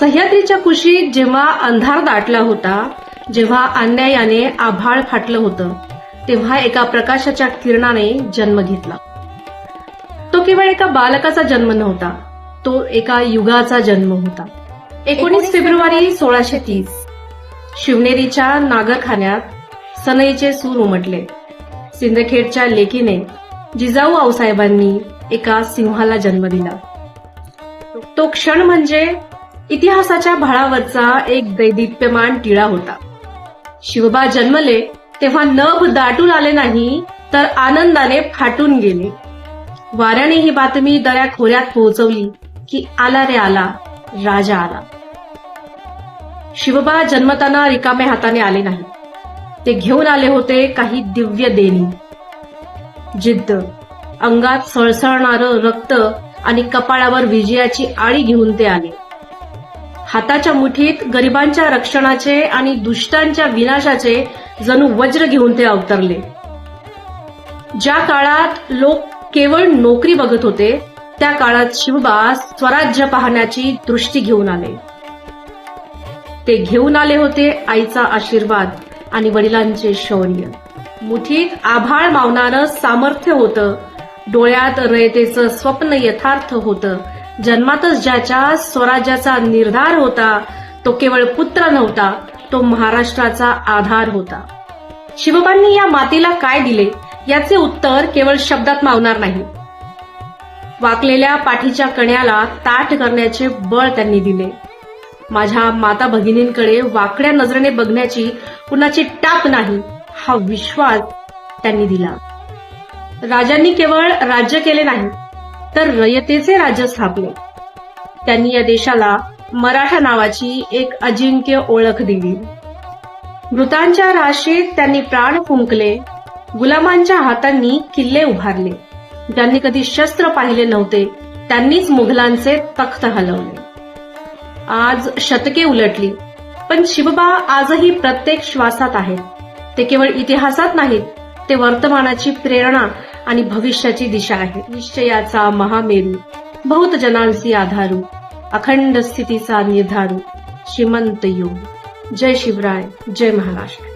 सह्याद्रीच्या कुशीत जेव्हा अंधार दाटला होता, जेव्हा अन्यायाने आभाळ फाटलं होतं, तेव्हा एका प्रकाशाच्या किरणाने जन्म घेतला. तो केवळ एका बालकाचा जन्म नव्हता, तो एका युगाचा जन्म होता. 19 फेब्रुवारी 1630 शिवनेरीच्या नागरखान्यात सनईचे सूर उमटले. सिंदखेडच्या लेकीने जिजाऊ आऊसाहेबांनी एका सिंहाला जन्म दिला. तो क्षण म्हणजे इतिहासाच्या भाळावरचा एक दैदिप्यमान टिळा होता. शिवबा जन्मले तेव्हा नभ दाटून आले नाही, तर आनंदाने फाटून गेले. वाऱ्याने ही बातमी दऱ्याखोऱ्यात पोहोचवली की आला रे आला, राजा आला. शिवबा जन्मताना रिकाम्या हाताने आले नाही. ते घेऊन आले होते काही दिव्य देणी. जिद्द, अंगात सळसळणारं रक्त आणि कपाळावर विजयाची आळी घेऊन ते आले. हाताच्या मुठीत गरिबांच्या रक्षणाचे आणि दुष्टांच्या विनाशाचे जणू वज्र घेऊन ते अवतरले. ज्या काळात लोक केवळ नोकरी बघत होते, त्या काळात शिवबा स्वराज्य पाहण्याची दृष्टी घेऊन आले. ते घेऊन आले होते आईचा आशीर्वाद आणि वडिलांचे शौर्य. मुठीत आभाळ मावणारं सामर्थ्य होतं. डोळ्यात रयतेचं स्वप्न यथार्थ होतं. जन्मातच ज्याच्या स्वराज्याचा निर्धार होता, तो केवळ पुत्र नव्हता, तो महाराष्ट्राचा आधार होता. शिवबांनी या मातीला काय दिले याचे उत्तर केवळ शब्दात मावणार नाही. वाकलेल्या पाठीच्या कण्याला ताठ करण्याचे बळ त्यांनी दिले. माझ्या माता भगिनींकडे वाकड्या नजरेने बघण्याची कुणाची टाप नाही, हा विश्वास त्यांनी दिला. राजांनी केवळ राज्य केले नाही, तर रयतेचे राज्य स्थापले. त्यांनी या देशाला मराठा नावाची एक अजिंक्य ओळख दिली. मृतांच्या राशीत त्यांनी प्राण फुंकले. गुलामांच्या हातांनी किल्ले उभारले. ज्यांनी कधी शस्त्र पाहिले नव्हते, त्यांनीच मुघलांचे तख्त हलवले. आज शतके उलटली, पण शिवबा आजही प्रत्येक श्वासात आहेत. ते केवळ इतिहासात नाहीत, ते वर्तमानाची प्रेरणा आणि भविष्याची दिशा आहे. निश्चयाचा महामेरू, बहुत जनांसी आधारू, अखंड स्थितीचा निर्धारू, श्रीमंत योग. जय शिवराय, जय महाराष्ट्र.